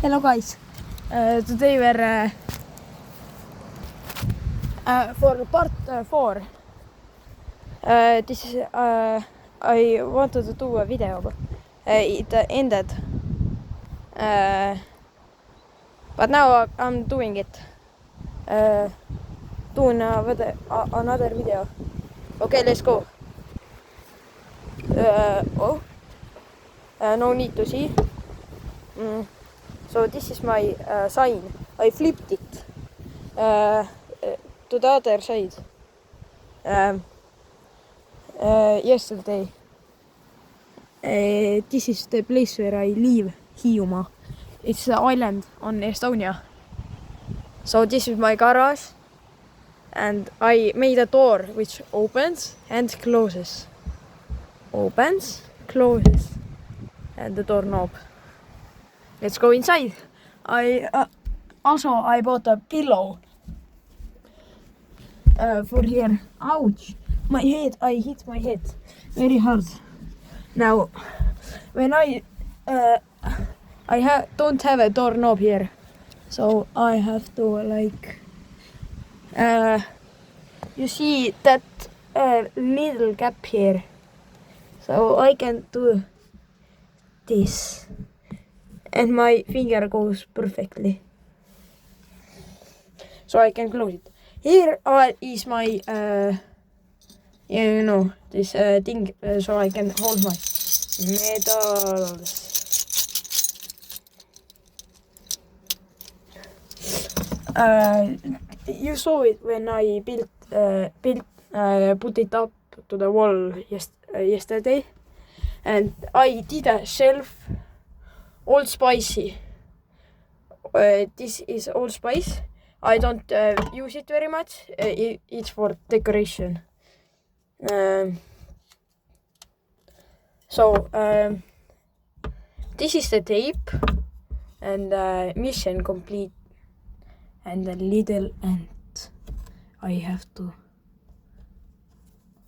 Hello guys, today we're for part 4. This is I wanted to do a video, but it ended. But now I'm doing it. Doing another video. Okay, let's go. No need to see. So this is my sign. I flipped it to the other side yesterday. This is the place where I live, Hiiumaa. It's an island on Estonia. So this is my garage, and I made a door which opens and closes. Opens, closes, and the doorknob. Let's go inside. I bought a pillow for here. Ouch! My head. I hit my head very hard. Now, when don't have a doorknob here, so I have to you see that little gap here, so I can do this. And my finger goes perfectly, so I can close it. Here is my this thing, so I can hold my medals. You saw it when I put it up to the wall yesterday, and I did a shelf. Old Spicy. This is Old Spice. I don't use it very much. It's for decoration. This is the tape, and mission complete. And a little ant. I have to.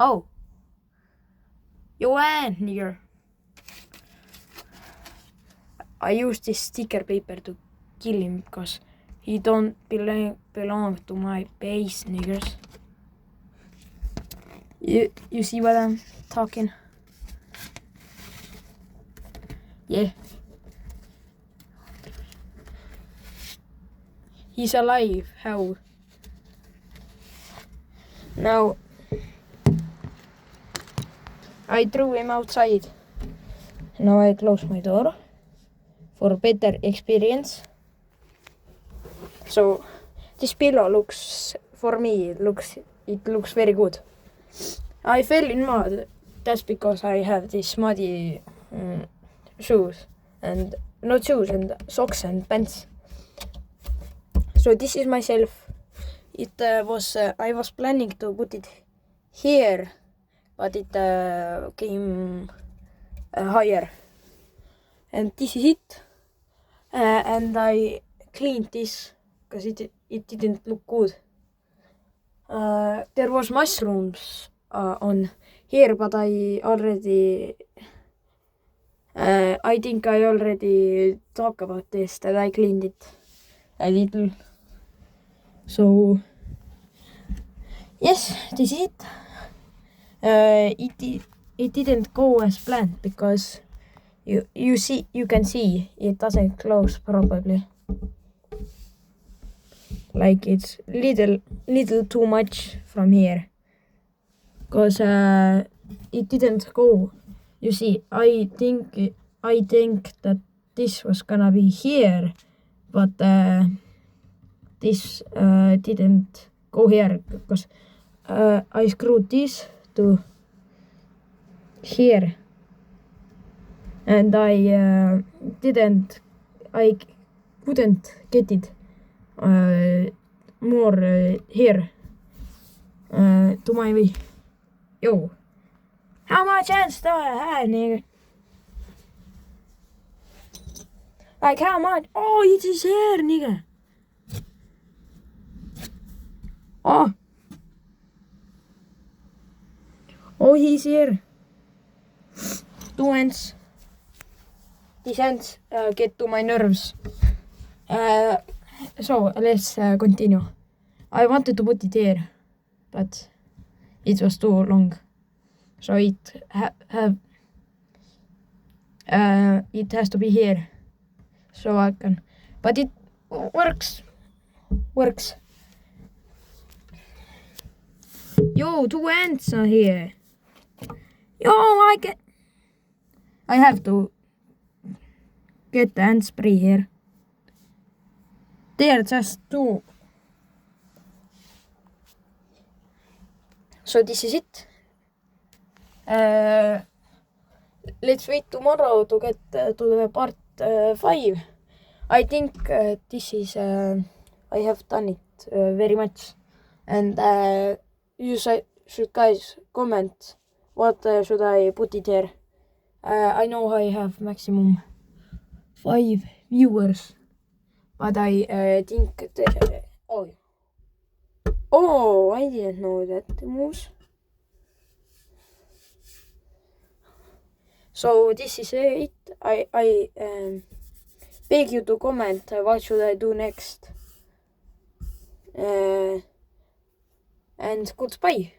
Oh, you ant, nigger. I use this sticker paper to kill him because he don't belong to my base, niggers. You see what I'm talking? Yeah. He's alive. How? Now I threw him outside. Now I close my door for better experience. So this pillow looks, for me, it looks very good. I fell in mud. That's because I have these muddy shoes, and not shoes, and socks and pants. So this is myself. It was I was planning to put it here, but it came higher. And this is it. And I cleaned this because it didn't look good. There was mushrooms on here, but I think I already talked about this, that I cleaned it a little. So yes, this is it. It didn't go as planned because you can see it doesn't close probably. Like it's little too much from here, because it didn't go. You see, I think that this was gonna be here, but this didn't go here because I screwed this to here, and I couldn't get it more here to my way. Yo, how much ants do I have, nigga? Like how much? Oh, it is here, nigga. Oh, he's here. 2 ants. These ants get to my nerves. So let's continue. I wanted to put it here, but it was too long. So it has to be here. So I can, but it works. Yo, 2 ants are here. Yo, I have to get the ant spray here. They are just 2. So this is it. Let's wait tomorrow to get to the part 5. I think this is I have done it very much, and you should guys comment what should I put it here. I know I have maximum 5 viewers, but I think oh, I didn't know that moves. So this is it. I beg you to comment what should I do next. And goodbye.